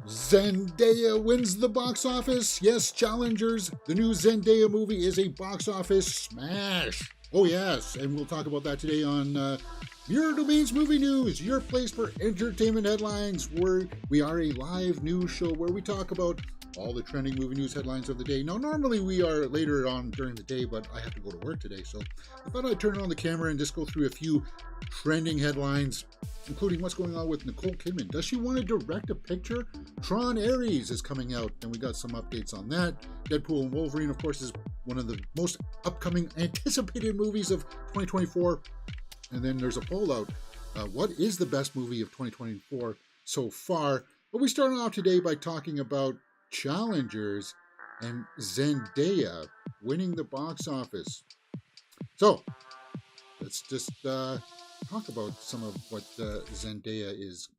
Zendaya wins the box office. Yes, challengers, the new Zendaya movie is a box office smash. Oh, yes, and we'll talk about that today on Mirror Domains Movie News, your place for entertainment headlines, where we are a live news show where we talk about all the trending movie news headlines of the day. Now, normally we are later on during the day, but I have to go to work today, so I thought I'd turn on the camera and just go through a few trending headlines, including what's going on with Nicole Kidman. Does she want to direct a picture? Tron Ares is coming out, and we got some updates on that. Deadpool Wolverine, of course, is one of the most upcoming anticipated movies of 2024. And then there's a poll out. What is the best movie of 2024 so far? But we start off today by talking about challengers and Zendaya winning the box office. So let's just talk about some of what Zendaya is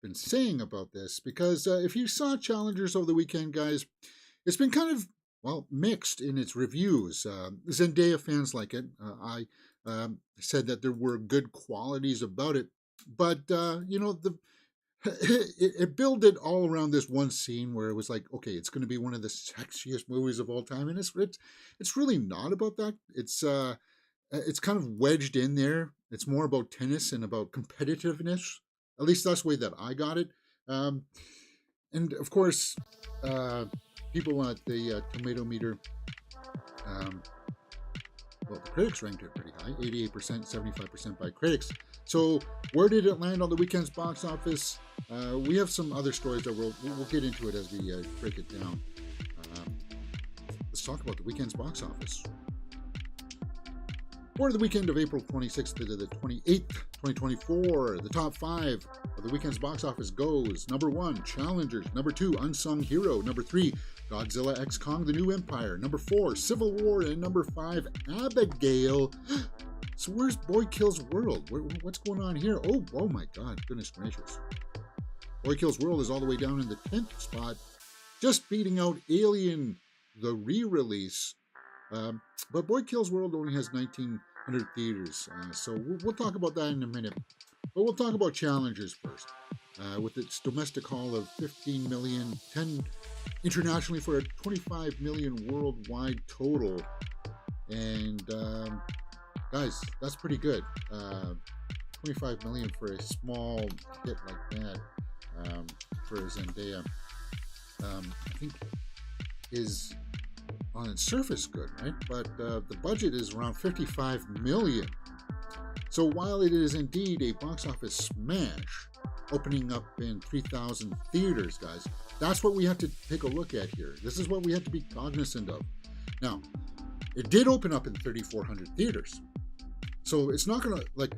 been saying about this, because if you saw Challengers over the weekend, guys, it's been kind of mixed in its reviews. Zendaya fans like it. I said that there were good qualities about it, but it built it all around this one scene where it was like, okay, it's going to be one of the sexiest movies of all time, and it's really not about that. It's kind of wedged in there. It's more about tennis and about competitiveness. At least that's the way that I got it. And of course, people at the tomato meter, the critics ranked it pretty high, 88%, 75% by critics. So where did it land on the weekend's box office? We have some other stories that we'll get into it as we break it down. Let's talk about the weekend's box office. For the weekend of April 26th to the 28th, 2024, the top 5 of the weekend's box office goes: number 1, Challengers; number 2, Unsung Hero; number 3, Godzilla x Kong: The New Empire; number 4, Civil War; and number 5, Abigail. So where's Boy Kills World? What's going on here? Oh my God, goodness gracious. Boy Kills World is all the way down in the 10th spot, just beating out Alien, the re-release. But Boy Kills World only has 1,900 theaters, so we'll talk about that in a minute. But we'll talk about Challengers first. With its domestic haul of 15 million, 10 internationally for a 25 million worldwide total. And guys, that's pretty good. 25 million for a small hit like that for Zendaya, I think is on its surface good, right? But the budget is around 55 million. So while it is indeed a box office smash, opening up in 3,000 theaters, guys, that's what we have to take a look at here. This is what we have to be cognizant of. Now, it did open up in 3,400 theaters. So it's not gonna, like,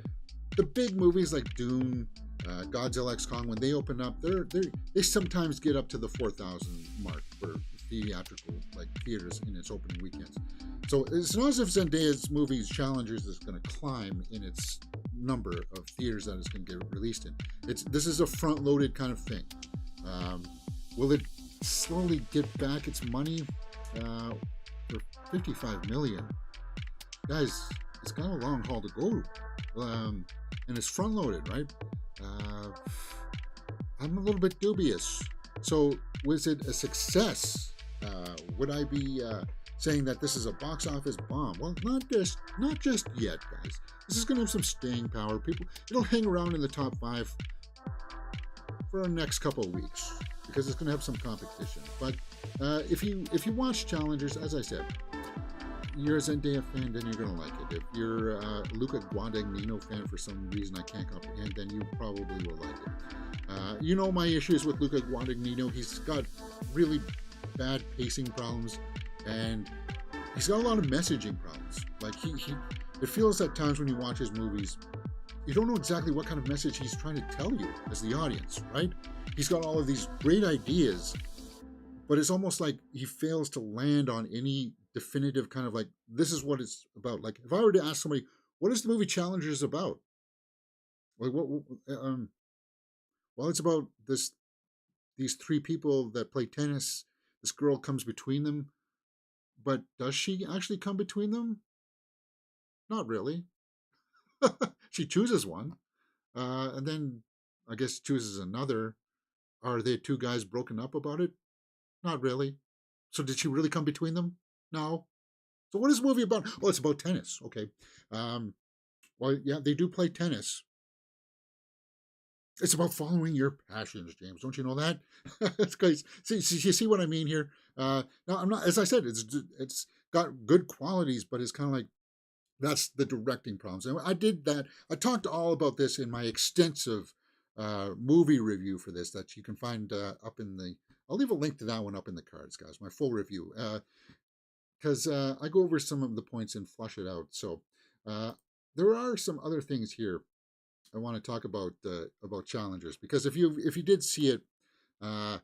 the big movies like Dune, Godzilla x Kong, when they open up, they sometimes get up to the 4,000 mark for theatrical theaters in its opening weekends. So it's not as if Zendaya's movie's Challengers is going to climb in its number of theaters that it's going to get released in. This is a front-loaded kind of thing. Will it slowly get back its money for 55 million? Guys, it's got a long haul to go, and it's front-loaded, right? I'm a little bit dubious. So was it a success? Would I be saying that this is a box office bomb? Well, not just yet, guys. This is going to have some staying power. It'll hang around in the top 5 for the next couple of weeks because it's going to have some competition. But if you watch Challengers, as I said, you're a Zendaya fan, then you're going to like it. If you're a Luca Guadagnino fan for some reason I can't comprehend, then you probably will like it. You know my issues with Luca Guadagnino. He's got really bad pacing problems, and he's got a lot of messaging problems. Like it feels at times when you watch his movies, you don't know exactly what kind of message he's trying to tell you as the audience, right? He's got all of these great ideas, but it's almost like he fails to land on any definitive kind of this is what it's about. Like if I were to ask somebody, what is the movie Challengers about? Like well, it's about these 3 people that play tennis. This girl comes between them, but does she actually come between them? Not really. She chooses one, and then I guess chooses another. Are the two guys broken up about it? Not really. So did she really come between them? No. So what is the movie about? Oh, it's about tennis. Okay. Um, well, yeah, they do play tennis. It's about following your passions, James. Don't you know that? It's guys. See, you see what I mean here? No, I'm not. As I said, it's got good qualities, but it's kind of like that's the directing problems. And I did that. I talked all about this in my extensive movie review for this that you can find up in the. I'll leave a link to that one up in the cards, guys. My full review, because I go over some of the points and flush it out. So uh, there are some other things here I want to talk about challengers, because if you did see it, uh,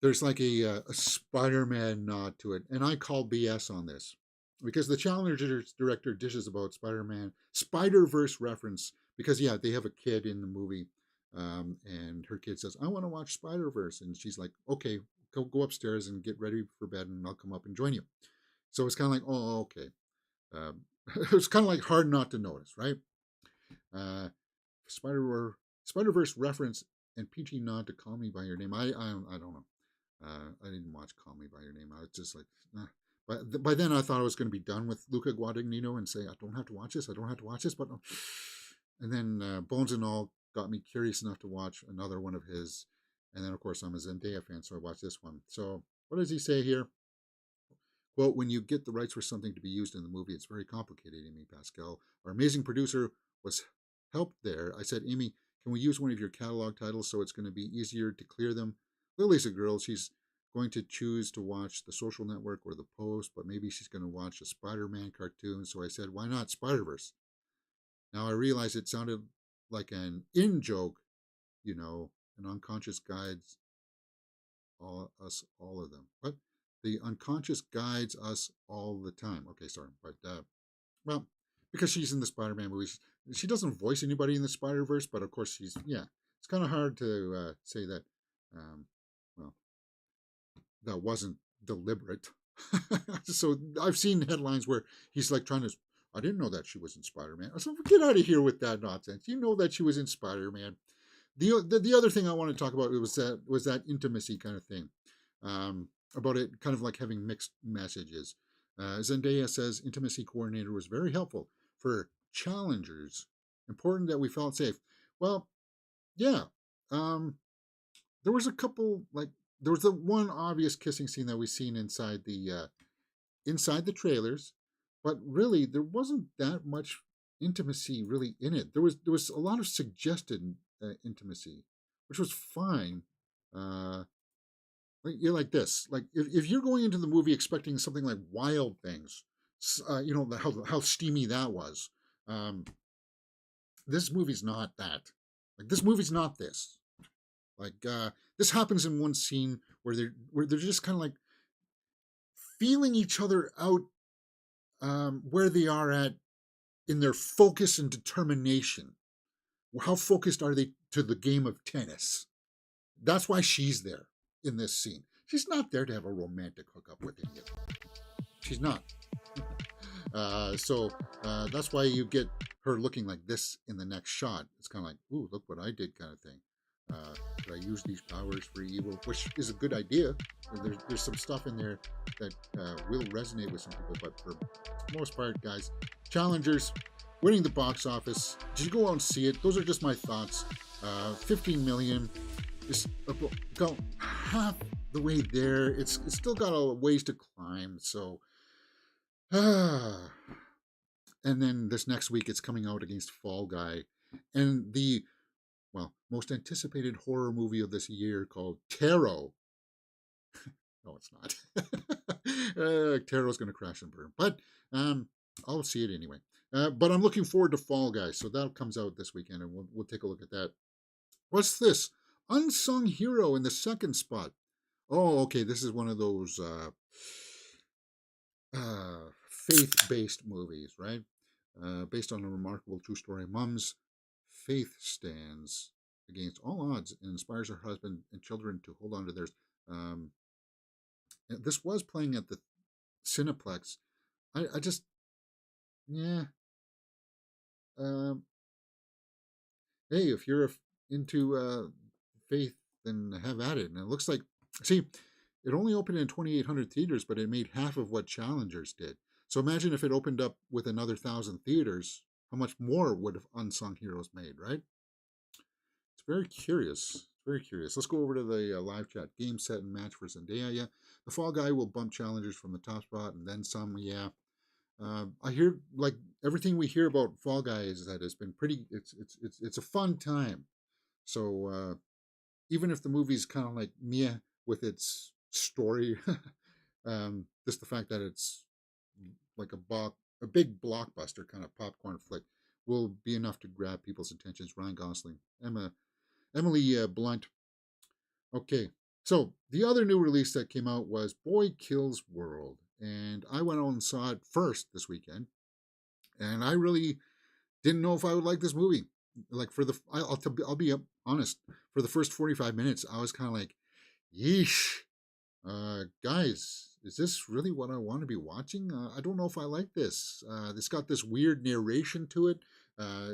there's like a Spider-Man nod to it, and I call BS on this because the challengers director dishes about Spider-Man Spider-Verse reference because yeah, they have a kid in the movie, and her kid says, "I want to watch Spider-Verse," and she's like, "Okay, go upstairs and get ready for bed, and I'll come up and join you." So it's kind of like, oh, okay. Um, it's kind of like hard not to notice, right? Uh, Spider Verse reference and PG nod to Call Me by Your Name. I don't know. I didn't watch Call Me by Your Name. I was just like, but by then I thought I was going to be done with Luca Guadagnino and say I don't have to watch this. I don't have to watch this. But and then Bones and All got me curious enough to watch another one of his. And then of course I'm a Zendaya fan, so I watched this one. So what does he say here? Quote, when you get the rights for something to be used in the movie, it's very complicated, Amy Pascal. Our amazing producer was helped there. I said, Amy, can we use one of your catalog titles so it's going to be easier to clear them? Lily's a girl. She's going to choose to watch The Social Network or The Post, but maybe she's going to watch a Spider-Man cartoon. So I said, why not Spider-Verse? Now I realize it sounded like an in-joke, an unconscious guides all of them. But the unconscious guides us all the time. Okay, sorry, but well, because she's in the Spider-Man movies, she doesn't voice anybody in the Spider-Verse, but of course she's yeah. It's kind of hard to say that. Um, well, that wasn't deliberate. So I've seen headlines where he's like trying to. I didn't know that she was in Spider-Man. I said, get out of here with that nonsense. You know that she was in Spider-Man. The other thing I want to talk about was that intimacy kind of thing, about it kind of like having mixed messages. Zendaya says intimacy coordinator was very helpful for challengers. Important that we felt safe. Well, yeah, um, there was a couple like there was the one obvious kissing scene that we seen inside the trailers, but really there wasn't that much intimacy really in it. There was a lot of suggested intimacy, which was fine. Uh, like you're like this, like if you're going into the movie expecting something like Wild Things, how steamy that was. Um, this movie's not that. Like this movie's not this. Like this happens in one scene where they're just kind of like feeling each other out, where they are at in their focus and determination. How focused are they to the game of tennis? That's why she's there in this scene. She's not there to have a romantic hookup with him yet. She's not. So that's why you get her looking like this in the next shot. It's kind of like, ooh, look what I did kind of thing. Should I use these powers for evil? Which is a good idea. There's some stuff in there that will resonate with some people, but for the most part, guys, challengers winning the box office. Did you go out and see it? Those are just my thoughts. 15 million is about half the way there. It's still got a ways to climb. So, and then this next week it's coming out against Fall Guy, and the most anticipated horror movie of this year called Tarot. No, it's not. Tarot's going to crash and burn, but I'll see it anyway. But I'm looking forward to Fall Guys, so that comes out this weekend, and we'll take a look at that. What's this? Unsung Hero in the second spot. Oh, okay. This is one of those faith-based movies, right? Based on a remarkable true story. Mom's faith stands against all odds and inspires her husband and children to hold on to theirs. This was playing at the Cineplex. I just, yeah. Um, hey, if you're into faith then have at it. And it looks like, see, it only opened in 2,800 theaters, but it made half of what Challengers did. So imagine if it opened up with another 1,000 theaters, how much more would have Unsung Heroes made, right? It's very curious. Very curious. Let's go over to the live chat. Game, set, and match for Zendaya. Yeah, the Fall Guy will bump Challengers from the top spot and then some. Yeah, I hear like everything we hear about Fall Guy is that it's been pretty. It's a fun time. So even if the movie's kind of like Mia with its story, just the fact that it's like a big blockbuster kind of popcorn flick will be enough to grab people's attentions. Ryan Gosling, Emily Blunt. Okay, so the other new release that came out was Boy Kills World, and I went out and saw it first this weekend, and I really didn't know if I would like this movie. Like for the, I'll be honest, for the first 45 minutes, I was kind of like, yeesh, guys, is this really what I want to be watching? I don't know if I like this. It's got this weird narration to it.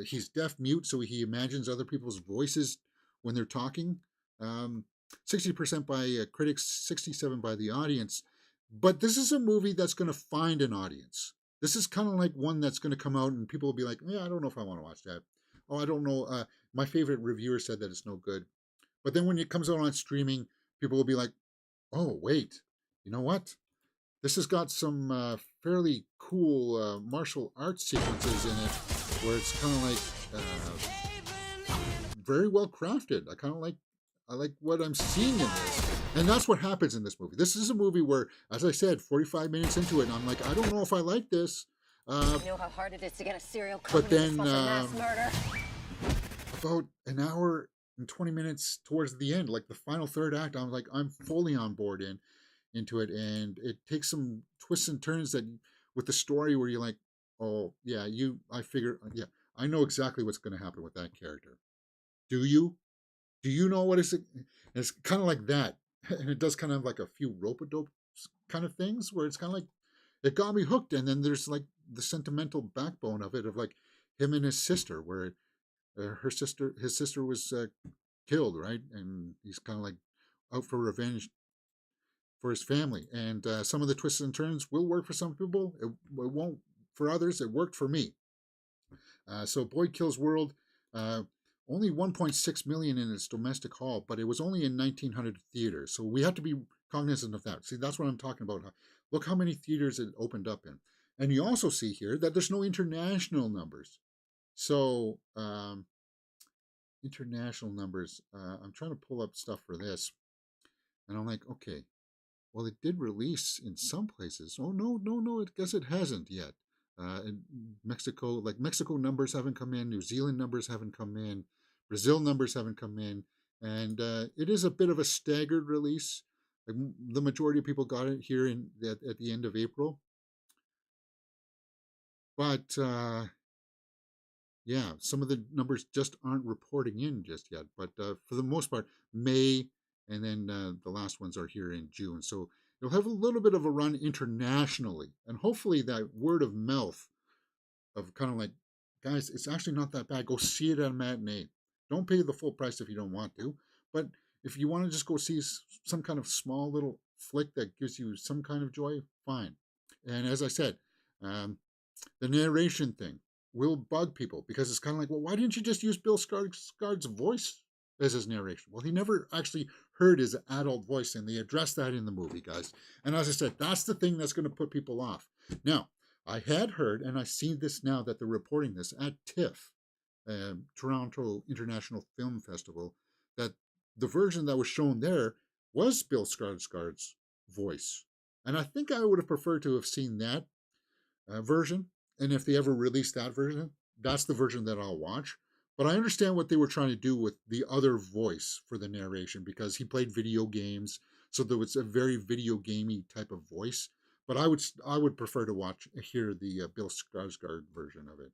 He's deaf mute, so he imagines other people's voices when they're talking. 60% by critics, 67% by the audience. But this is a movie that's going to find an audience. This is kind of like one that's going to come out and people will be like, yeah, I don't know if I want to watch that. Oh, I don't know. My favorite reviewer said that it's no good. But then when it comes out on streaming, people will be like, oh, wait, you know what? This has got some fairly cool martial arts sequences in it where it's kind of like very well crafted. I like what I'm seeing in this. And that's what happens in this movie. This is a movie where, as I said, 45 minutes into it, and I'm like, I don't know if I like this. You know how hard it is to get a serial But then, mass murder. about an hour and 20 minutes towards the end, like the final third act, I was like, I'm fully on board into it, and it takes some twists and turns that with the story where you're like, oh yeah, I know exactly what's going to happen with that character. Do you? Do you know what is it? It's kind of like that, and it does kind of like a few rope-a-dope kind of things where it's kind of like it got me hooked, and then there's like the sentimental backbone of it, of like him and his sister, where his sister was killed, right, and he's kind of like out for revenge for his family, and some of the twists and turns will work for some people. It won't for others. It worked for me. So Boy Kills World, only 1.6 million in its domestic haul, but it was only in 1,900 theaters. So we have to be cognizant of that. See, that's what I'm talking about. Look how many theaters it opened up in. And you also see here that there's no international numbers. So international numbers, I'm trying to pull up stuff for this. And I'm like, okay, well, it did release in some places. Oh, no, I guess it hasn't yet. In Mexico, like Mexico numbers haven't come in, New Zealand numbers haven't come in, Brazil numbers haven't come in, and it is a bit of a staggered release. Like, the majority of people got it here at the end of April, but yeah, some of the numbers just aren't reporting in just yet. But for the most part, May, and then the last ones are here in June. So it'll have a little bit of a run internationally, and hopefully that word of mouth of kind of like, guys, it's actually not that bad. Go see it at a matinee. Don't pay the full price if you don't want to. But if you want to just go see some kind of small little flick that gives you some kind of joy, fine. And as I said, the narration thing will bug people because it's kind of like, well, why didn't you just use Bill Skarsgård's voice as his narration? Well, he never actually heard his adult voice, and they addressed that in the movie, guys. And as I said, that's the thing that's going to put people off. Now, I had heard, and I see this now that they're reporting this at TIFF, Toronto International Film Festival, that the version that was shown there was Bill Skarsgård's voice. And I think I would have preferred to have seen that version. And if they ever release that version, that's the version that I'll watch. But I understand what they were trying to do with the other voice for the narration, because he played video games, so there was a very video gamey type of voice. But I would prefer to hear the Bill Skarsgård version of it.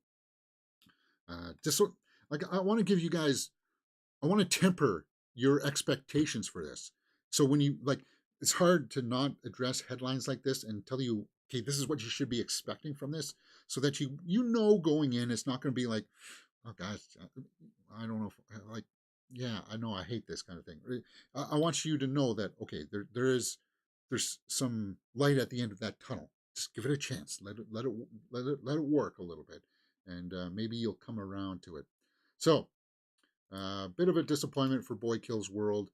Just so, like, I want to give you guys, I want to temper your expectations for this. So when you like, it's hard to not address headlines like this and tell you, okay, this is what you should be expecting from this, so that you know going in, it's not going to be like, oh guys, I don't know if, like, yeah, I know I hate this kind of thing. I want you to know that okay, there's some light at the end of that tunnel. Just give it a chance. Let it work a little bit, and maybe you'll come around to it. So, a bit of a disappointment for Boy Kills World.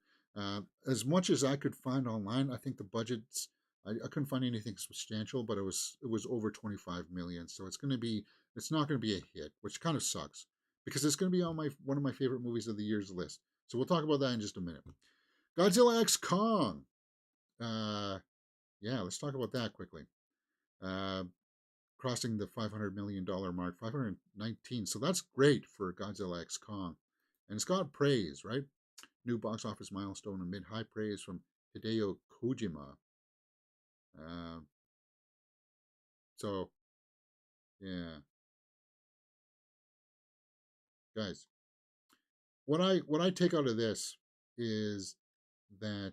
As much as I could find online, I think the budgets I couldn't find anything substantial, but it was over 25 million. So it's not going to be a hit, which kind of sucks because it's going to be on my one of my favorite movies of the year's list. So we'll talk about that in just a minute. Godzilla X Kong. Uh, yeah, let's talk about that quickly. Uh, Crossing the $500 million mark, 519. So that's great for Godzilla X Kong, and it's got praise, right? New box office milestone amid high praise from Hideo Kojima. Uh, so yeah, guys, what I take out of this is that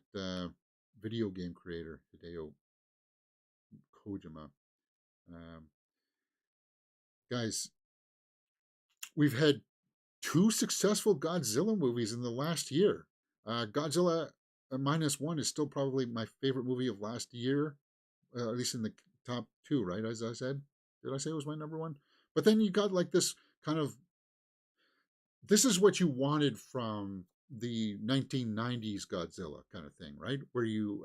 video game creator Hideo Kojima, um, guys, we've had two successful Godzilla movies in the last year. Godzilla minus one is still probably my favorite movie of last year, at least in the top two, right? As I said, did I say it was my number one? But then you got like this kind of this is what you wanted from the 1990s Godzilla kind of thing, right? Where you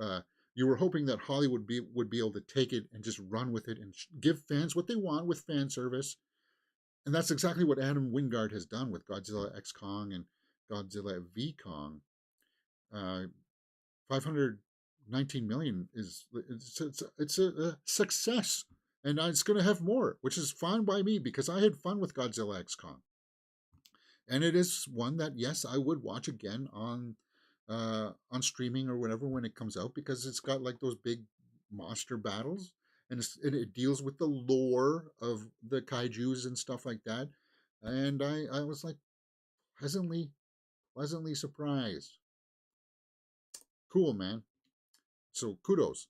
were hoping that Hollywood would be able to take it and just run with it and give fans what they want with fan service, and that's exactly what Adam Wingard has done with Godzilla X Kong and Godzilla V Kong. 519 million is it's a success, and it's going to have more, which is fine by me because I had fun with Godzilla X Kong, and it is one that yes I would watch again on streaming or whatever when it comes out because it's got like those big monster battles and it deals with the lore of the kaiju's and stuff like that, and I was like pleasantly surprised. Cool, man. So kudos.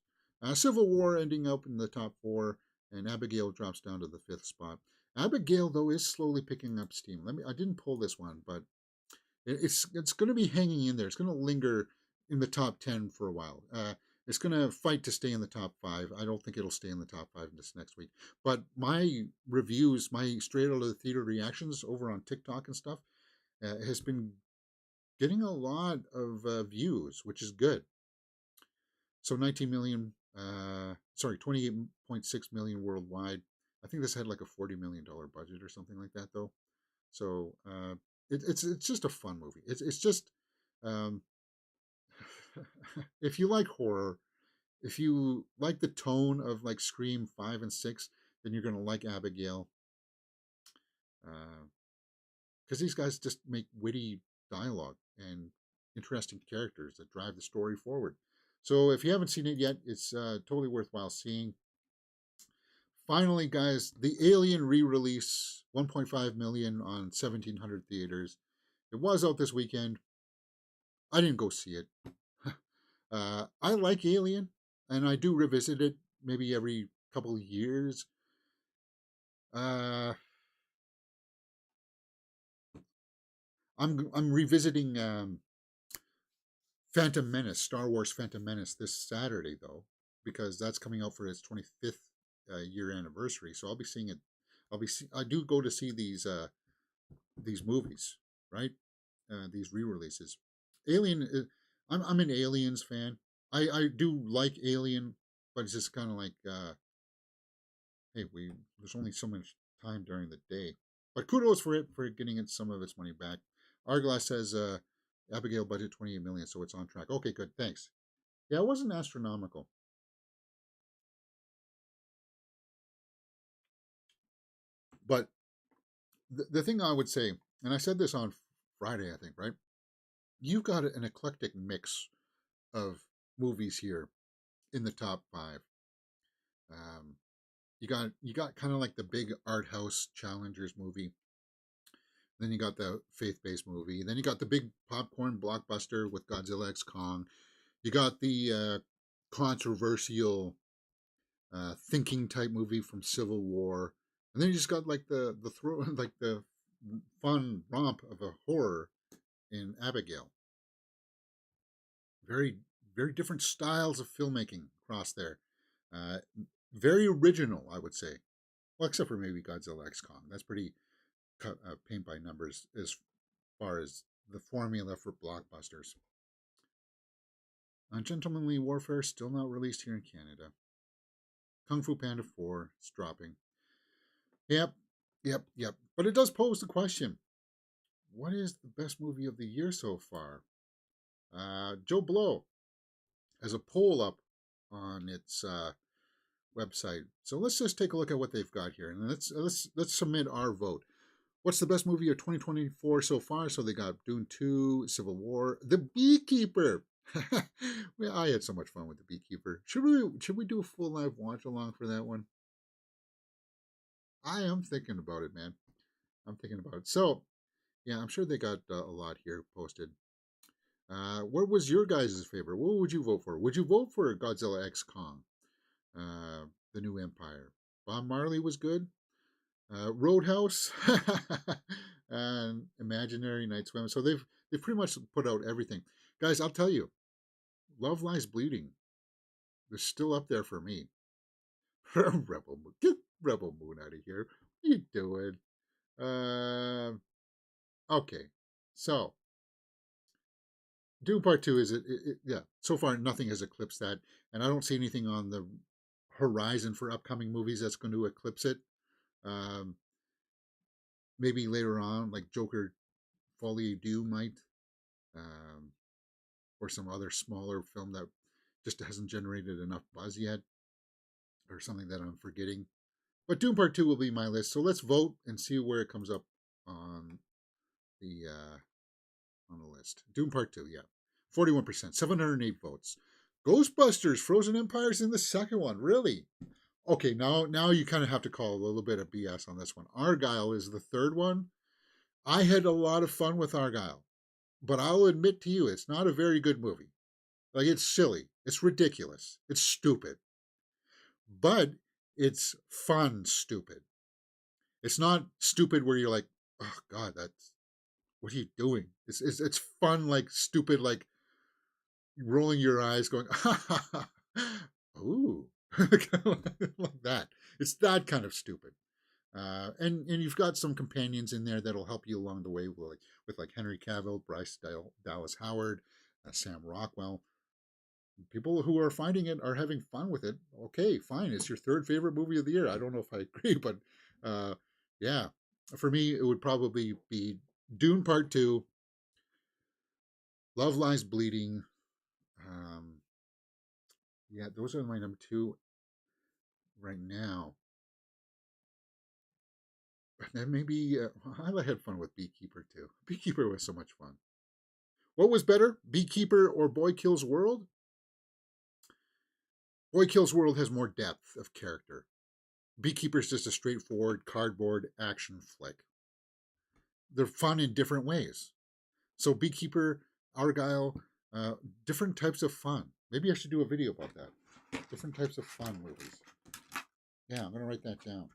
Civil War ending up in the top four, and Abigail drops down to the fifth spot. Abigail though is slowly picking up steam. I didn't pull this one, but it's going to be hanging in there. It's going to linger in the top 10 for a while. It's going to fight to stay in the top five. I don't think it'll stay in the top five this next week. But my reviews, my straight out of the theater reactions over on TikTok and stuff, has been getting a lot of views, which is good. So 19 million, 28.6 million worldwide. I think this had like a $40 million budget or something like that, though. So it's just a fun movie. It's just um, if you like horror, if you like the tone of like Scream 5 and 6, then you're gonna like Abigail. Because these guys just make witty dialogue and interesting characters that drive the story forward. So if you haven't seen it yet, it's totally worthwhile seeing. Finally, guys, the Alien re-release, 1.5 million on 1,700 theaters. It was out this weekend. I didn't go see it. I like Alien, and I do revisit it maybe every couple of years. Uh, I'm revisiting Phantom Menace, Star Wars Phantom Menace this Saturday though, because that's coming out for its 25th year anniversary. So I'll be seeing it. I do go to see these movies, right? These re-releases. Alien. I'm an Aliens fan. I do like Alien, but it's just kind of like, hey, there's only so much time during the day. But kudos for it for getting it some of its money back. Arglass says Abigail budget 28 million, so it's on track. Okay, good, thanks. Yeah, it wasn't astronomical. But the thing I would say, and I said this on Friday, I think, right? You've got an eclectic mix of movies here in the top five. Um, you got kind of like the big art house challengers movie. Then you got the faith-based movie. Then you got the big popcorn blockbuster with Godzilla X Kong. You got the controversial thinking type movie from Civil War, and then you just got like the throw like the fun romp of a horror in Abigail. Very, very different styles of filmmaking across there. Uh, Very original, I would say. Well, except for maybe Godzilla X Kong. That's pretty paint by numbers as far as the formula for blockbusters. Gentlemanly Warfare still not released here in Canada. Kung Fu Panda 4 is dropping. Yep, yep. But it does pose the question: what is the best movie of the year so far? Joe Blow has a poll up on its website. So let's just take a look at what they've got here, and let's submit our vote. What's the best movie of 2024 so far? So they got Dune 2, Civil War, The Beekeeper. Well, I had so much fun with The Beekeeper. Should we do a full live watch along for that one? I am thinking about it, man. I'm thinking about it. So, yeah, I'm sure they got a lot here posted. What was your guys' favorite? What would you vote for? Would you vote for Godzilla X Kong, The New Empire? Bob Marley was good. Roadhouse, and Imaginary Night Swim. So they've pretty much put out everything, guys. I'll tell you, Love Lies Bleeding is still up there for me. Rebel Moon, get Rebel Moon out of here. What are you doing? Okay, so Doom Part 2 is yeah. So far, nothing has eclipsed that, and I don't see anything on the horizon for upcoming movies that's going to eclipse it. Um, Maybe later on, like Joker Folie Doom might, um, or some other smaller film that just hasn't generated enough buzz yet, or something that I'm forgetting. But Doom Part 2 will be my list. So let's vote and see where it comes up on the list. Doom Part 2, yeah. 41%, 708 votes. Ghostbusters Frozen Empire's in the second one. Really? Okay, now you kind of have to call a little bit of BS on this one. Argyle is the third one. I had a lot of fun with Argyle, but I'll admit to you, it's not a very good movie. Like, it's silly, it's ridiculous, it's stupid, but it's fun stupid. It's not stupid where you're like, oh God, that's what are you doing? It's fun, like stupid, like rolling your eyes, going, ooh, like that. It's that kind of stupid. And you've got some companions in there that'll help you along the way, with like Henry Cavill, Bryce Dallas Howard, Sam Rockwell. People who are finding it are having fun with it. Okay, fine. It's your third favorite movie of the year. I don't know if I agree, but yeah, for me it would probably be Dune Part 2, Love Lies Bleeding. Um, yeah, those are my number two right now. And maybe I had fun with Beekeeper too. Beekeeper was so much fun. What was better, Beekeeper or Boy Kills World? Boy Kills World has more depth of character. Beekeeper's just a straightforward cardboard action flick. They're fun in different ways. So Beekeeper, Argyle, different types of fun. Maybe I should do a video about that. Different types of fun movies. Yeah, I'm gonna write that down.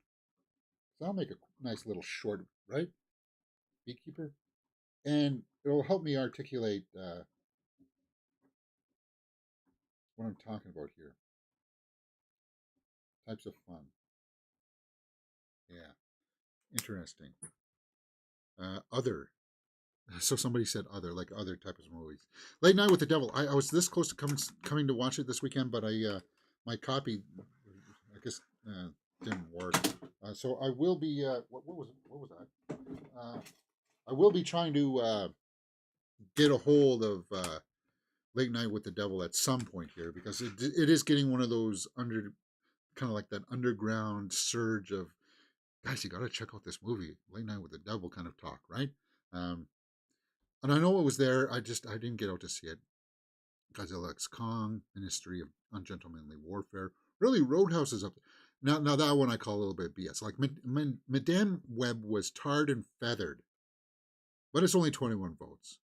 So I'll make a nice little short, right? Beekeeper, and it'll help me articulate what I'm talking about here. Types of fun. Yeah, interesting. Other. So somebody said other, like other types of movies. Late Night with the Devil. I was this close to coming to watch it this weekend, but my copy, I guess, didn't work. So I will be. What was that? I will be trying to get a hold of Late Night with the Devil at some point here, because it is getting one of those kind of like that underground surge of, guys, you got to check out this movie, Late Night with the Devil kind of talk, right? Um, and I know it was there. I didn't get out to see it. Godzilla X Kong, Ministry of Ungentlemanly Warfare. Really, Roadhouse is up there. Now that one I call a little bit BS. Like Madame Web was tarred and feathered, but it's only 21 votes.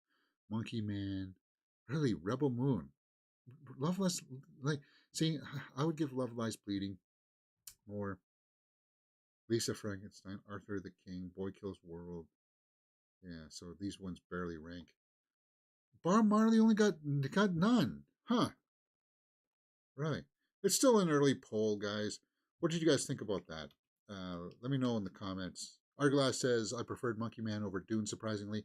Monkey Man, really, Rebel Moon, Love Lies, like, see, I would give Love Lies Bleeding more. Lisa Frankenstein, Arthur the King, Boy Kills World. Yeah, so these ones barely rank. Bob Marley only got none. Huh. Really? It's still an early poll, guys. What did you guys think about that? Let me know in the comments. Arglass says, I preferred Monkey Man over Dune, surprisingly,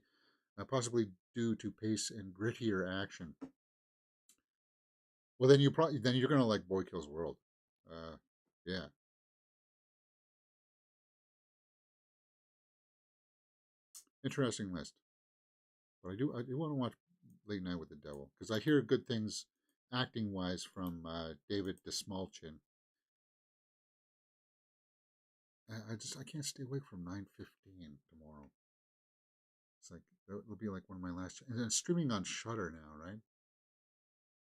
possibly due to pace and grittier action. Well, then you're gonna like Boy Kills World. Yeah, interesting list. But I do want to watch Late Night with the Devil because I hear good things acting wise from David Desmalchin. I can't stay awake from 9:15 tomorrow. It's like it'll be like one of my last, and it's streaming on Shutter now, right?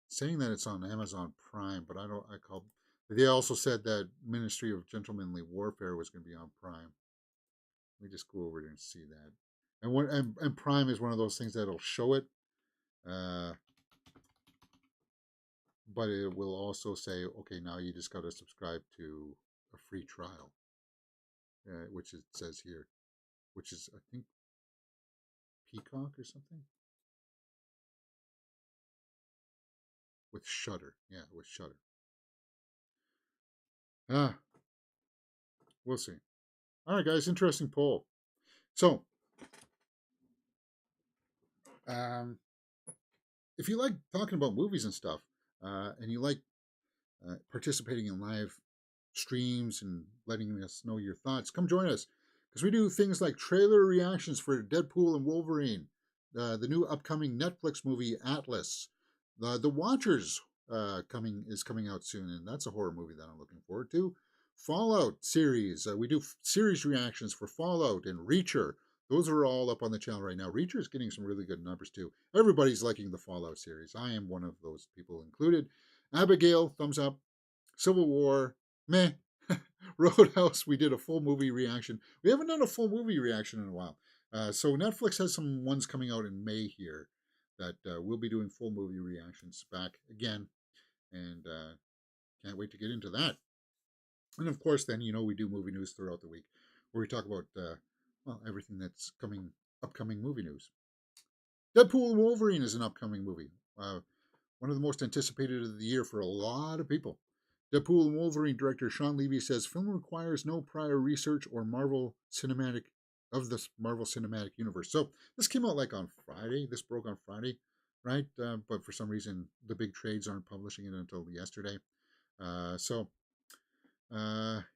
Saying that it's on Amazon Prime, but I don't. I called. They also said that Ministry of Gentlemanly Warfare was going to be on Prime. Let me just go over there and see that. And Prime is one of those things that'll show it, uh, but it will also say, okay, now you just got to subscribe to a free trial, which it says here, which is I think Peacock or something with Shutter. Yeah, with Shutter. Ah, we'll see. All right, guys, interesting poll. So, um, if you like talking about movies and stuff, and you like participating in live streams and letting us know your thoughts, come join us because we do things like trailer reactions for Deadpool and Wolverine, the new upcoming Netflix movie Atlas, the Watchers coming out soon, and that's a horror movie that I'm looking forward to. Fallout series, we do series reactions for Fallout and Reacher. Those are all up on the channel right now. Reacher is getting some really good numbers too. Everybody's liking the Fallout series. I am one of those people included. Abigail, thumbs up. Civil War, meh. Roadhouse, we did a full movie reaction. We haven't done a full movie reaction in a while. So Netflix has some ones coming out in May here that we'll be doing full movie reactions back again. And can't wait to get into that. And of course, then, we do movie news throughout the week where we talk about, everything that's upcoming movie news. Deadpool Wolverine is an upcoming movie. One of the most anticipated of the year for a lot of people. Deadpool and Wolverine director Sean Levy says film requires no prior research or the Marvel Cinematic Universe. So this came out like on Friday. This broke on Friday, right? But for some reason, the big trades aren't publishing it until yesterday.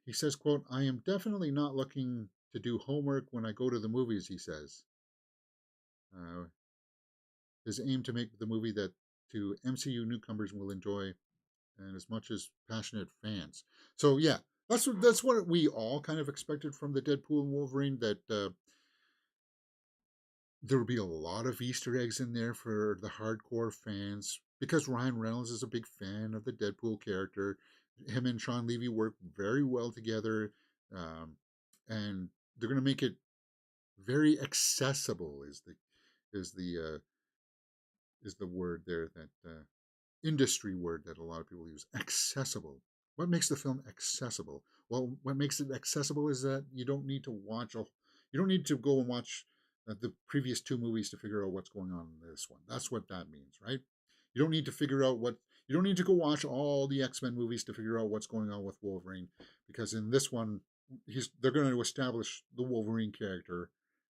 He says, quote, I am definitely not looking to do homework when I go to the movies, he says. His aim to make the movie that to MCU newcomers will enjoy and as much as passionate fans. So yeah, that's what we all kind of expected from the Deadpool and Wolverine, that there would be a lot of Easter eggs in there for the hardcore fans because Ryan Reynolds is a big fan of the Deadpool character. Him and Sean Levy work very well together, and they're going to make it very accessible. Is the is the word there that industry word that a lot of people use, accessible. What makes the film accessible? Well, what makes it accessible is that you don't need to go and watch the previous two movies to figure out what's going on in this one. That's what that means, right? You don't need to figure out you don't need to go watch all the X-Men movies to figure out what's going on with Wolverine, because in this one they're going to establish the Wolverine character,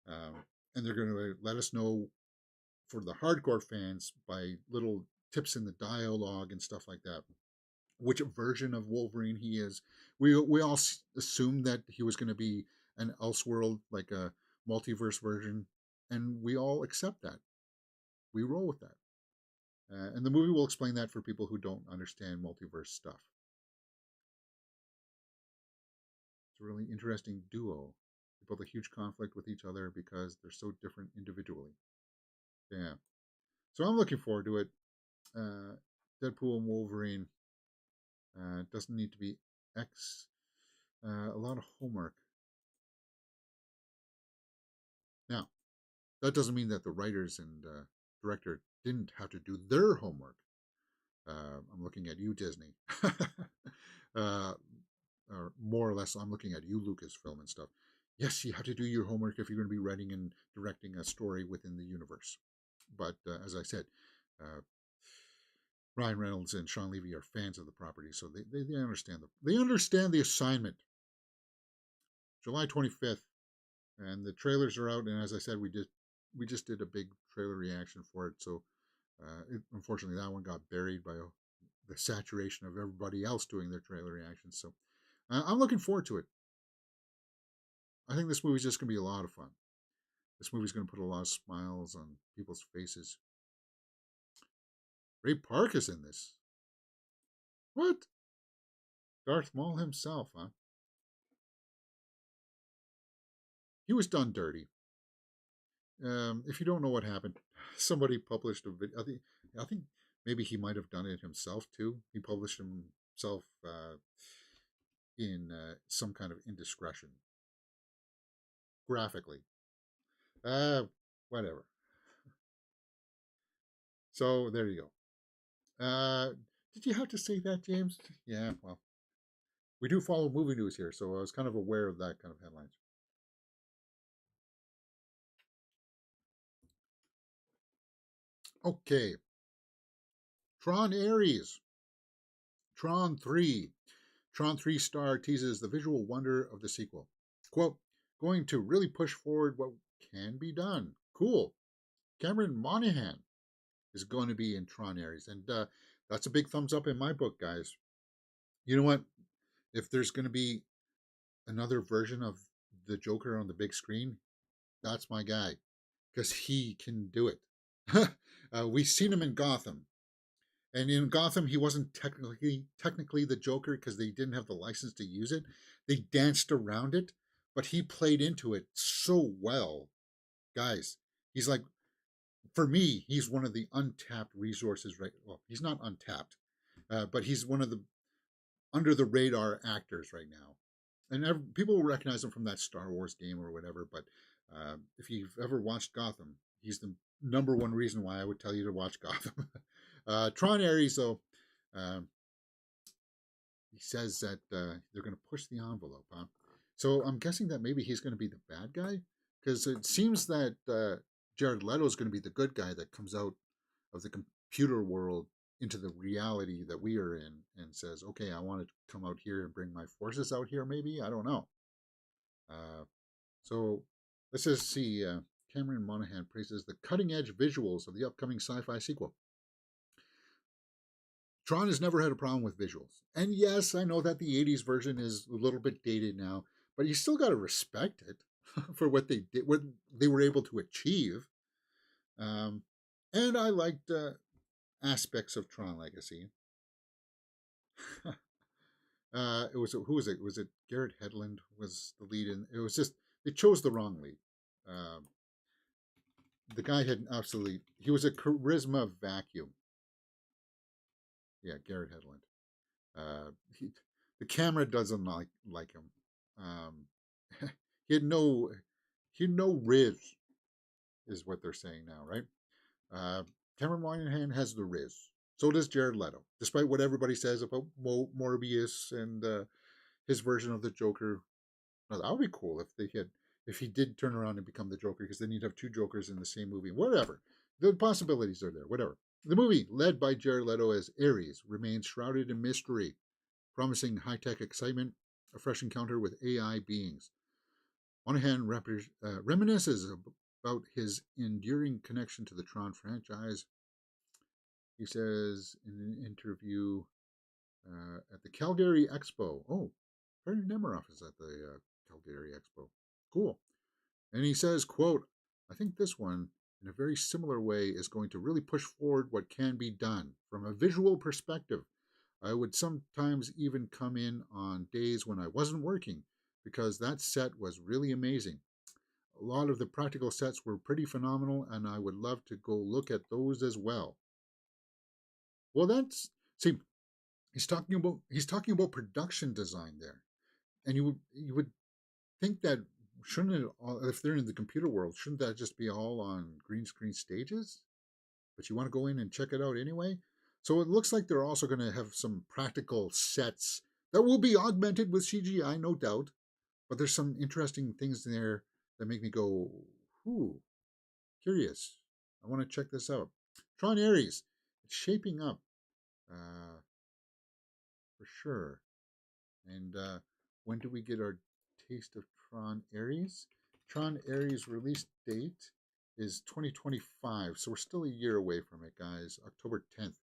and they're going to let us know for the hardcore fans by little tips in the dialogue and stuff like that which version of Wolverine he is. We all assumed that he was going to be an Elseworld, like a multiverse version, and we all accept that. We roll with that, and the movie will explain that for people who don't understand multiverse stuff. It's a really interesting duo. They build a huge conflict with each other because they're so different individually. Yeah, so I'm looking forward to it. Deadpool and Wolverine doesn't need to be a lot of homework. Now, that doesn't mean that the writers and director didn't have to do their homework. I'm looking at you, Disney. Or more or less, I'm looking at you, Lucasfilm and stuff. Yes, you have to do your homework if you're going to be writing and directing a story within the universe. But as I said, Ryan Reynolds and Sean Levy are fans of the property, so they understand they understand the assignment. July 25th, and the trailers are out. And as I said, we just did a big trailer reaction for it. So unfortunately, that one got buried by the saturation of everybody else doing their trailer reactions. So I'm looking forward to it. I think this movie's just going to be a lot of fun. This movie's going to put a lot of smiles on people's faces. Ray Park is in this. What? Darth Maul himself, huh? He was done dirty. If you don't know what happened, somebody published a video. I think maybe he might have done it himself too. He published himself in some kind of indiscretion, graphically. Whatever. So there you go. Did you have to say that, James? Yeah, well, we do follow movie news here, so I was kind of aware of that kind of headlines. Okay. Tron Ares. Tron 3. Tron 3 star teases the visual wonder of the sequel. Quote, going to really push forward what can be done. Cool. Cameron Monaghan is going to be in Tron Ares, and that's a big thumbs up in my book, guys. You know what? If there's going to be another version of the Joker on the big screen, that's my guy, because he can do it. We've seen him in Gotham. And in Gotham, he wasn't technically the Joker because they didn't have the license to use it. They danced around it, but he played into it so well. Guys, he's like, for me, he's one of the untapped resources, right? Well, he's not untapped, but he's one of the under the radar actors right now. And people will recognize him from that Star Wars game or whatever. But if you've ever watched Gotham, he's the number one reason why I would tell you to watch Gotham. Tron Ares, though, he says that they're going to push the envelope, huh? So I'm guessing that maybe he's going to be the bad guy, because it seems that Jared Leto is going to be the good guy that comes out of the computer world into the reality that we are in and says, okay, I want to come out here and bring my forces out here, maybe? I don't know. So let's just see. Cameron Monaghan praises the cutting-edge visuals of the upcoming sci-fi sequel. Tron has never had a problem with visuals. And yes, I know that the 80s version is a little bit dated now, but you still got to respect it for what they did, what they were able to achieve. And I liked aspects of Tron Legacy. It was, who was it? Was it Garrett Hedlund was the lead? And it was just, they chose the wrong lead. The guy had he was a charisma vacuum. Yeah, Garrett Hedlund. The camera doesn't like him. He had no riz, is what they're saying now, right? Cameron Monaghan has the riz. So does Jared Leto, despite what everybody says about Morbius and his version of the Joker. Now, that would be cool if he did turn around and become the Joker, because then you'd have two Jokers in the same movie. Whatever, the possibilities are there. Whatever. The movie, led by Jared Leto as Ares, remains shrouded in mystery, promising high-tech excitement, a fresh encounter with AI beings. Monaghan reminisces about his enduring connection to the Tron franchise. He says in an interview at the Calgary Expo. Oh, Perry Nemiroff is at the Calgary Expo. Cool. And he says, quote, I think this one, in a very similar way, is going to really push forward what can be done from a visual perspective. I would sometimes even come in on days when I wasn't working, because that set was really amazing. A lot of the practical sets were pretty phenomenal, and I would love to go look at those as well. Well, see, he's talking about production design there, and you would think that, shouldn't it, if they're in the computer world, shouldn't that just be all on green screen stages? But you want to go in and check it out anyway. So it looks like they're also going to have some practical sets that will be augmented with CGI, no doubt. But there's some interesting things there that make me go, ooh, curious. I want to check this out. Tron Ares. It's shaping up for sure. And when do we get our taste of Tron Ares? Tron Ares release date is 2025, so we're still a year away from it, guys. October 10th.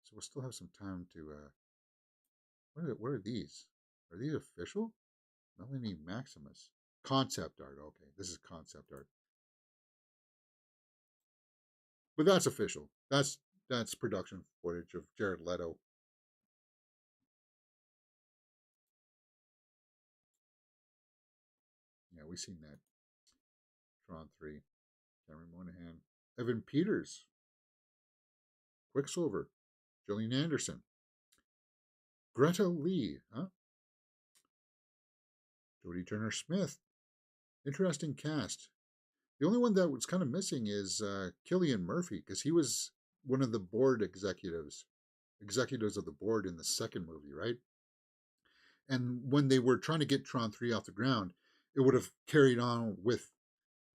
So we'll still have some time to. What are these? Are these official? Melanie Maximus. Concept art. Okay, this is concept art. But that's official. That's production footage of Jared Leto. Yeah, we've seen that. Tron 3. Cameron Monaghan. Evan Peters. Quicksilver. Gillian Anderson. Greta Lee. Huh? Jodie Turner-Smith. Interesting cast. The only one that was kind of missing is Cillian Murphy, because he was one of the board executives of the board in the second movie, right? And when they were trying to get Tron 3 off the ground, it would have carried on with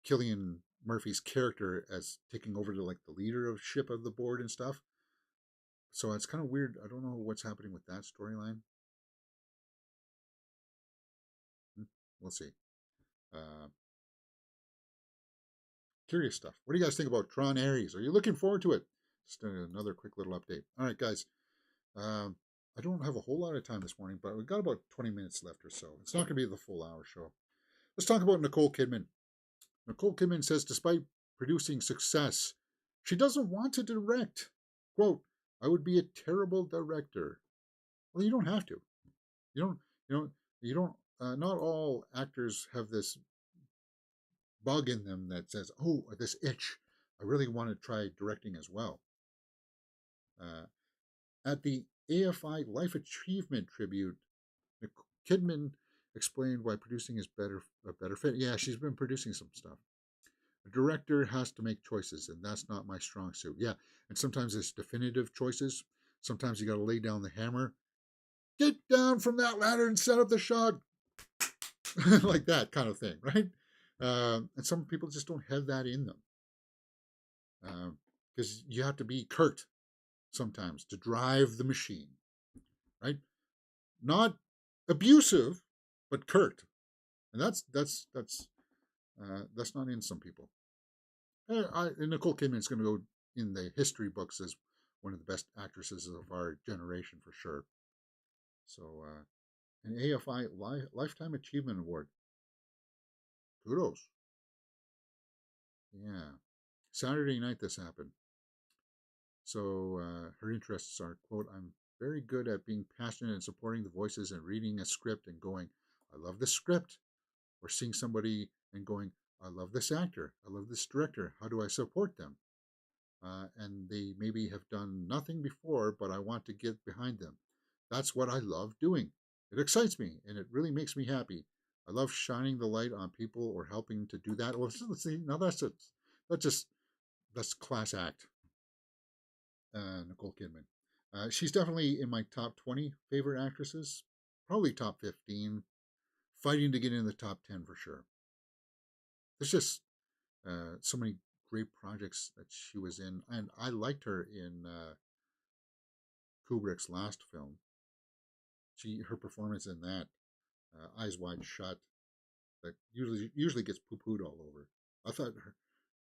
Cillian Murphy's character as taking over to like the leadership of the board and stuff. So it's kind of weird. I don't know what's happening with that storyline. We'll see. Curious stuff. What do you guys think about Tron Ares? Are you looking forward to it? Just another quick little update. All right, guys. I don't have a whole lot of time this morning, but we've got about 20 minutes left or so. It's not going to be the full hour show. Let's talk about Nicole Kidman. Nicole Kidman says despite producing success, she doesn't want to direct. Quote, I would be a terrible director. Well, you don't have to. You don't, not all actors have this bug in them that says, oh, this itch. I really want to try directing as well. At the AFI Life Achievement Tribute, Kidman explained why producing is a better fit. Yeah, she's been producing some stuff. A director has to make choices, and that's not my strong suit. Yeah, and sometimes it's definitive choices. Sometimes you got to lay down the hammer. Get down from that ladder and set up the shot. Like that kind of thing, right? And some people just don't have that in them. Because you have to be curt sometimes to drive the machine, right? Not abusive, but curt, and that's not in some people. Nicole Kidman is going to go in the history books as one of the best actresses of our generation for sure. So, an AFI Lifetime Achievement Award. Kudos. Yeah. Saturday night this happened. So her interests are, quote, I'm very good at being passionate and supporting the voices and reading a script and going, I love this script. Or seeing somebody and going, I love this actor. I love this director. How do I support them? And they maybe have done nothing before, but I want to get behind them. That's what I love doing. It excites me and it really makes me happy. I love shining the light on people or helping to do that. Well, let's see. Now that's class act. Nicole Kidman. She's definitely in my top 20 favorite actresses, probably top 15, fighting to get in the top 10 for sure. There's just so many great projects that she was in, and I liked her in Kubrick's last film. Her performance in that, Eyes Wide Shut, that usually gets poo-pooed all over. I thought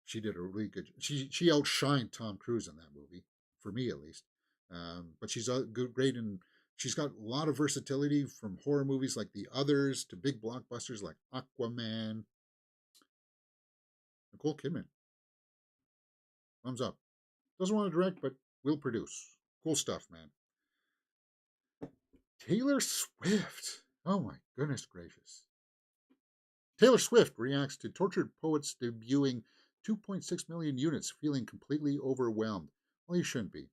she did a really good. She outshined Tom Cruise in that movie, for me at least. But she's great, and she's got a lot of versatility from horror movies like The Others to big blockbusters like Aquaman. Nicole Kidman, thumbs up. Doesn't want to direct, but will produce. Cool stuff, man. Taylor Swift. Oh my goodness gracious. Taylor Swift reacts to Tortured Poets debuting 2.6 million units, feeling completely overwhelmed. Well, you shouldn't be.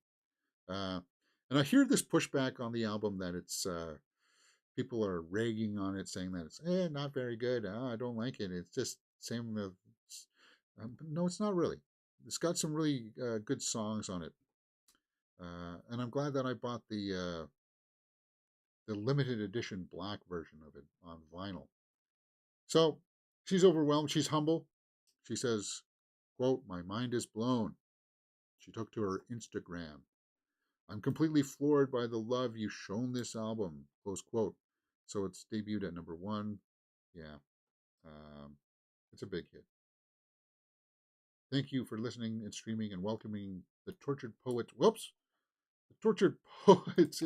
And I hear this pushback on the album that it's people are ragging on it, saying that it's not very good. I don't like it. It's just same with. No, it's not really. It's got some really good songs on it, and I'm glad that I bought the limited edition black version of it on vinyl. So She's overwhelmed. She's humble. She says, quote, "My mind is blown." She took to her Instagram. "I'm completely floored by the love you've shown this album," close quote. So it's debuted at number one. Yeah, um, it's a big hit. Thank you for listening and streaming and welcoming the tortured poets. Whoops, the tortured poets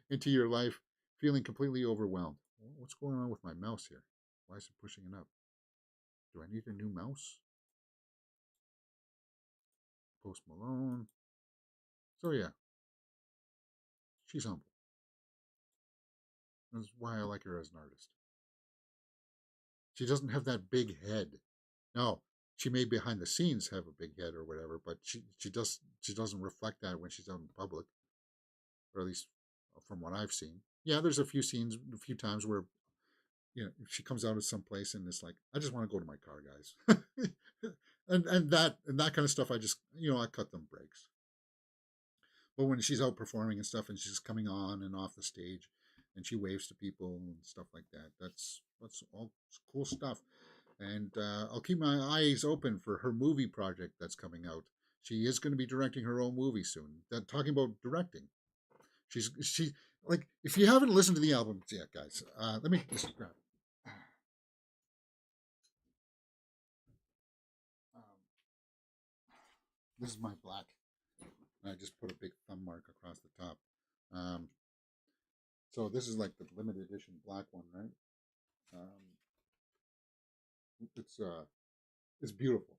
into your life. Feeling completely overwhelmed. What's going on with my mouse here? Why is it pushing it up? Do I need a new mouse? Post Malone. So yeah, she's humble. That's why I like her as an artist. She doesn't have that big head. No, she may behind the scenes have a big head or whatever, but she doesn't reflect that when she's out in public, or at least from what I've seen. Yeah, there's a few scenes, a few times where she comes out of some place and it's like, I just want to go to my car, guys, and that kind of stuff. I just I cut them breaks. But when she's out performing and stuff, and she's coming on and off the stage, and she waves to people and stuff like that, that's all cool stuff. And I'll keep my eyes open for her movie project that's coming out. She is going to be directing her own movie soon. Talking about directing, she like, if you haven't listened to the album yet, guys, let me just grab. Um, this is my black. I just put a big thumb mark across the top. Um, so this is like the limited edition black one, right? Um, it's beautiful.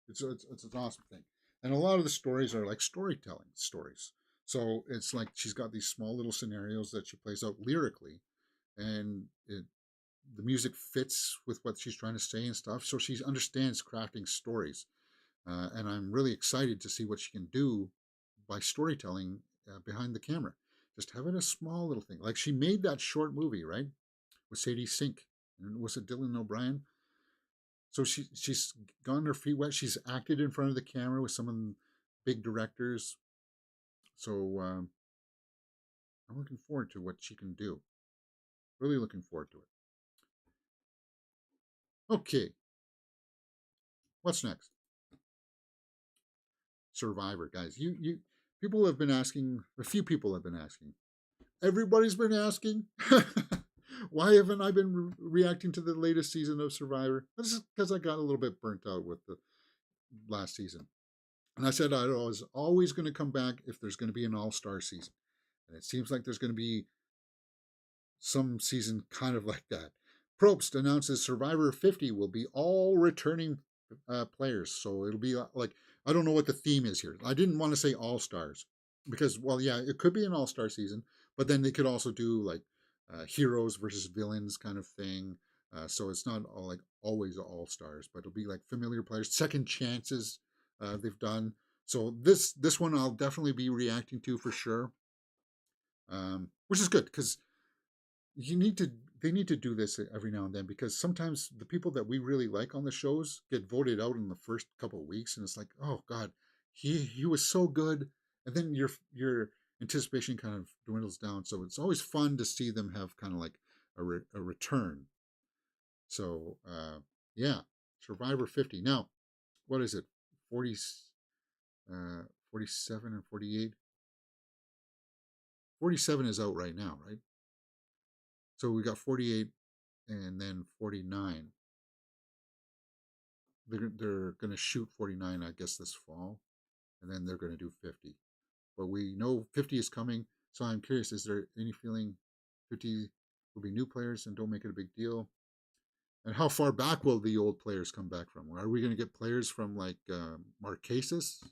It's an awesome thing, and a lot of the stories are like storytelling stories. So it's like she's got these small little scenarios that she plays out lyrically, and the music fits with what she's trying to say and stuff. So she understands crafting stories, and I'm really excited to see what she can do by storytelling behind the camera. Just having a small little thing, like she made that short movie, right, with Sadie Sink, and was it Dylan O'Brien? So she's gotten her feet wet. She's acted in front of the camera with some of the big directors. So I'm looking forward to what she can do. Really looking forward to it. Okay, what's next? Survivor, guys. You people have been asking. A few people have been asking. Everybody's been asking. Why haven't I been reacting to the latest season of Survivor? This is because I got a little bit burnt out with the last season. And I said I was always going to come back if there's going to be an all-star season. And it seems like there's going to be some season kind of like that. Probst announces Survivor 50 will be all returning players. So it'll be like, I don't know what the theme is here. I didn't want to say all-stars because, well, yeah, it could be an all-star season, but then they could also do like heroes versus villains kind of thing. So it's not all, like, always all-stars, but it'll be like familiar players, second chances they've done. So this one I'll definitely be reacting to for sure, which is good because they need to do this every now and then, because sometimes the people that we really like on the shows get voted out in the first couple of weeks, and it's like, oh god, he was so good, and then your anticipation kind of dwindles down. So it's always fun to see them have kind of like a return. So yeah, Survivor 50. Now, what is it? 40, 47 and 48. 47 is out right now, right? So we got 48 and then 49. They're going to shoot 49, I guess, this fall, and then they're going to do 50. But we know 50 is coming, so I'm curious, is there any feeling 50 will be new players and don't make it a big deal? And how far back will the old players come back from? Are we going to get players from like Marquesas?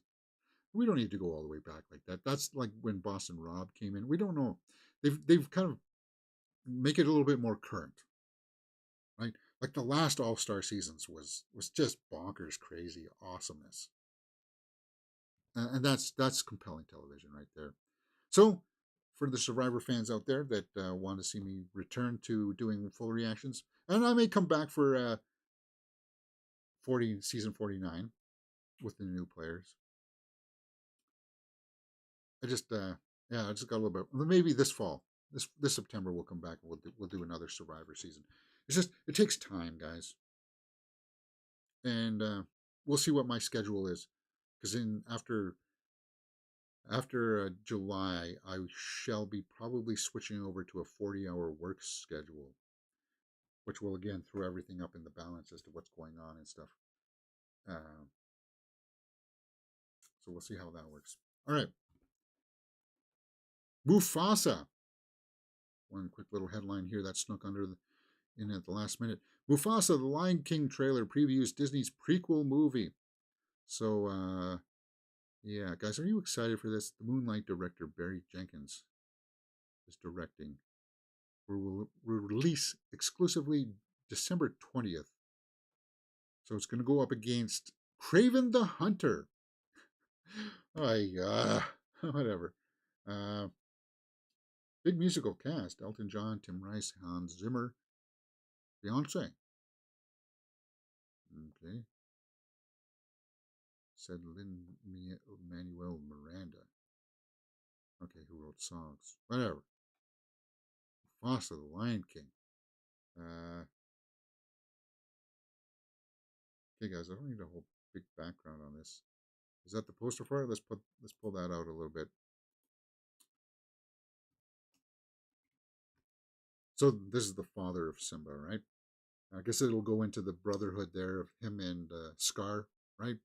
We don't need to go all the way back like that. That's like when Boston Rob came in. We don't know. They've kind of make it a little bit more current, right? Like the last All Star seasons was just bonkers, crazy awesomeness, and that's compelling television right there. So, for the Survivor fans out there that want to see me return to doing full reactions, and I may come back for season 49 with the new players. I just I just got a little bit. Maybe this fall, this September, we'll come back and we'll do another Survivor season. It's just, it takes time, guys. and we'll see what my schedule is. Because in after July, I shall be probably switching over to a 40-hour work schedule, which will again throw everything up in the balance as to what's going on and stuff. So we'll see how that works. All right. Mufasa. One quick little headline here that snuck in at the last minute. Mufasa, the Lion King trailer previews Disney's prequel movie. So, yeah, guys, are you excited for this? The Moonlight director Barry Jenkins is directing. Will release exclusively December 20th. So it's going to go up against Craven the Hunter. Whatever. Big musical cast: Elton John, Tim Rice, Hans Zimmer, Beyonce. Okay. Said Lin-Manuel Miranda. Okay, who wrote songs? Whatever. Mufasa, the Lion King. Okay, guys, I don't need a whole big background on this. Is that the poster for it? Let's pull that out a little bit. So this is the father of Simba, right? I guess it'll go into the brotherhood there of him and Scar, right?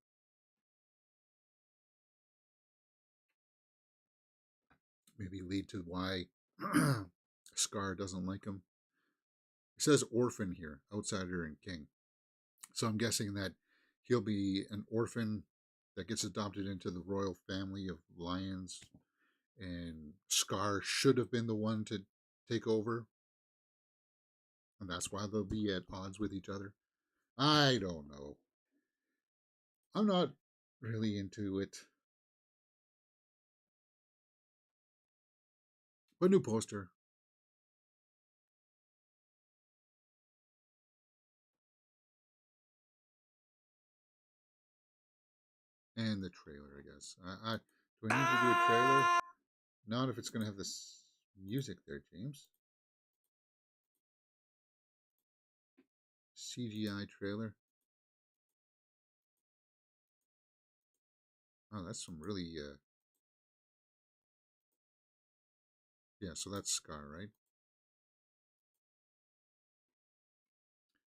Maybe lead to why Scar doesn't like him. It says orphan here, outsider and king. So I'm guessing that he'll be an orphan that gets adopted into the royal family of lions, and Scar should have been the one to take over, and that's why they'll be at odds with each other. I don't know. I'm not really into it. But new poster. And the trailer, I guess. Do I need to do a trailer? Not if it's going to have this music there, James. CGI trailer. Oh, that's some really... Yeah, so that's Scar, right?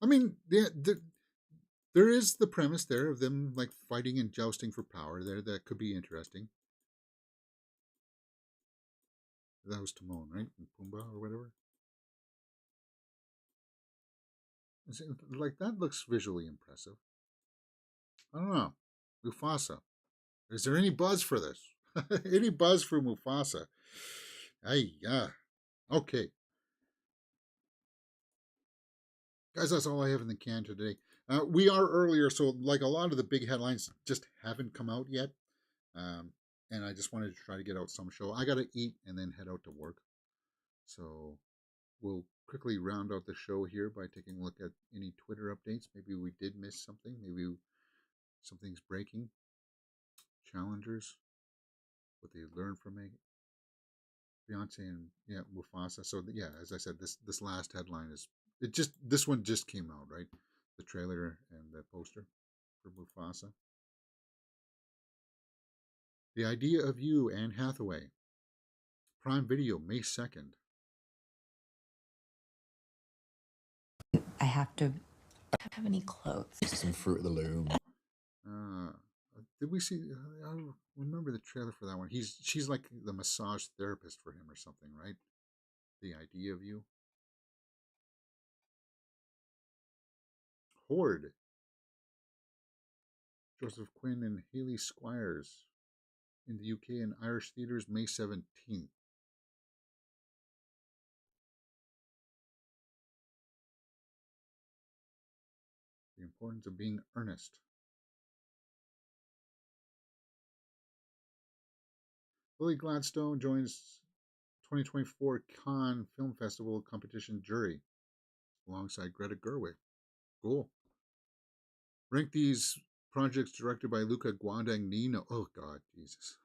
I mean, there is the premise there of them like fighting and jousting for power there. That could be interesting. That was Timon, right? And Pumbaa or whatever. Like, that looks visually impressive. I don't know. Mufasa. Is there any buzz for this? Any buzz for Mufasa? Yeah. Okay. Guys, that's all I have in the can today. We are earlier, so like a lot of the big headlines just haven't come out yet. And I just wanted to try to get out some show. I got to eat and then head out to work. So we'll quickly round out the show here by taking a look at any Twitter updates. Maybe we did miss something. Maybe something's breaking. Challengers, what they learned from it. Beyonce and Mufasa. So yeah, as I said, this last headline this one just came out, right? The trailer and the poster for Mufasa. The Idea of You, Anne Hathaway. Prime Video, May 2nd. I have to have any clothes. Some Fruit of the Loom. Did we see? I remember the trailer for that one. She's like the massage therapist for him or something, right? The Idea of You. Horde. Joseph Quinn and Haley Squires in the UK and Irish theaters May 17th. The Importance of Being Earnest. Lily Gladstone joins 2024 Cannes Film Festival competition jury alongside Greta Gerwig. Cool. Rank these projects directed by Luca Guadagnino. Oh, God, Jesus.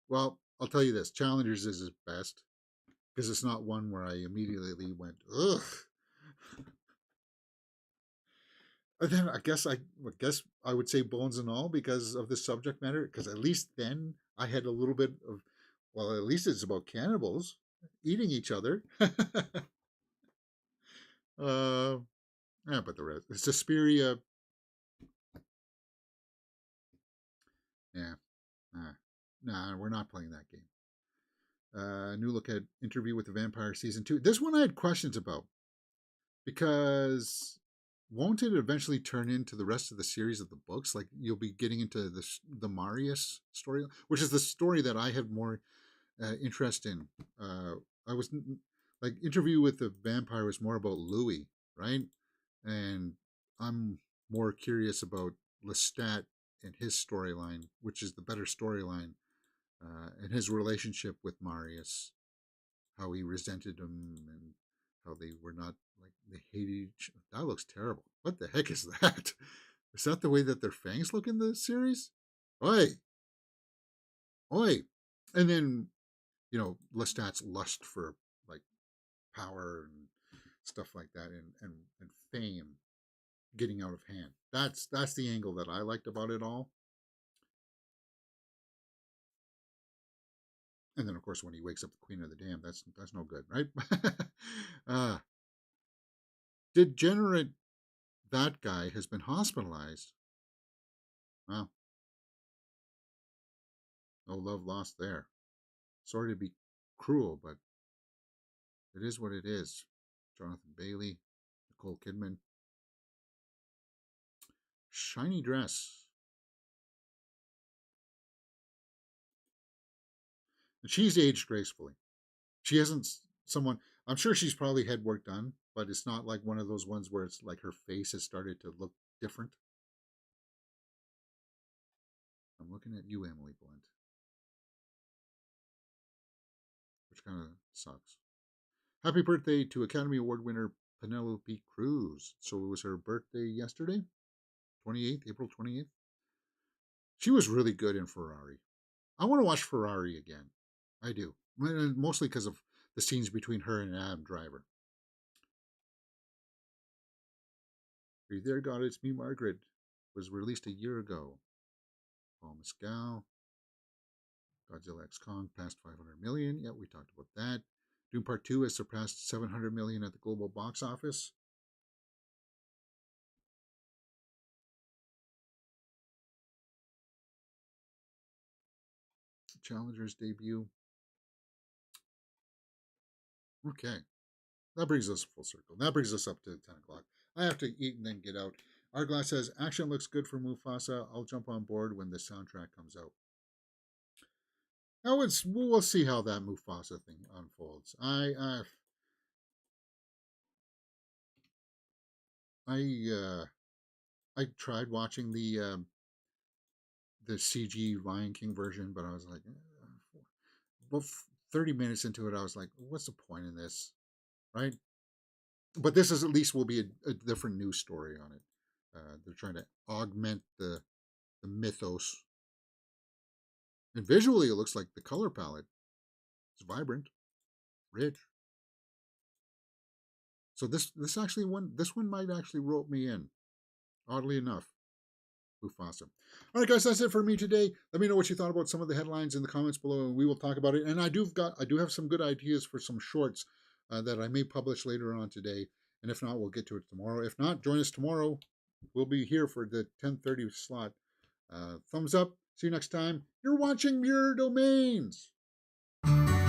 Well, I'll tell you this. Challengers is his best because it's not one where I immediately went, ugh. And then I guess I would say bones and all because of the subject matter. Because at least then I had a little bit of, well, at least it's about cannibals eating each other. uh, yeah, but the rest, Suspiria, yeah, nah, we're not playing that game. New look at Interview with the Vampire season 2. This one I had questions about because won't it eventually turn into the rest of the series of the books? Like you'll be getting into the Marius story, which is the story that I have more interest in. I was like Interview with the Vampire was more about Louis, right? And I'm more curious about Lestat and his storyline, which is the better storyline, and his relationship with Marius, how he resented him and how they were not like they hated each. That looks terrible. What the heck is that? Is that the way that their fangs look in the series? Oi, oi! And then Lestat's lust for like power and stuff like that, and fame getting out of hand. That's the angle that I liked about it all. And then of course when he wakes up the Queen of the Damned, that's no good, right? uh, Degenerate, that guy has been hospitalized. Well, no love lost there. Sorry to be cruel, but it is what it is. Jonathan Bailey, Nicole Kidman, shiny dress. And she's aged gracefully. She hasn't someone. I'm sure she's probably had work done, but it's not like one of those ones where it's like her face has started to look different. I'm looking at you, Emily Blunt, which kind of sucks. Happy birthday to Academy Award winner Penelope Cruz. So it was her birthday yesterday, 28th, April 28th. She was really good in Ferrari. I want to watch Ferrari again. I do. Mostly because of the scenes between her and Adam Driver. Are you there, God? It's me, Margaret. Was released a year ago. Paul Mescal. Godzilla X Kong passed 500 million. Yeah, we talked about that. Doom Part 2 has surpassed 700 million at the global box office. Challenger's debut. Okay. That brings us full circle. That brings us up to 10 o'clock. I have to eat and then get out. Our says, action looks good for Mufasa. I'll jump on board when the soundtrack comes out. Now we'll see how that Mufasa thing unfolds. I tried watching the CG Lion King version, but I was like, well, 30 minutes into it, I was like, what's the point in this, right? But this is at least will be a different news story on it. They're trying to augment the mythos, and visually, it looks like the color palette is vibrant, rich. So this one might actually rope me in, oddly enough. Mufasa. All right, guys, that's it for me today. Let me know what you thought about some of the headlines in the comments below, and we will talk about it. And I do have some good ideas for some shorts that I may publish later on today. And if not, we'll get to it tomorrow. If not, join us tomorrow. We'll be here for the 10:30 slot. Thumbs up. See you next time. You're watching Your Domains.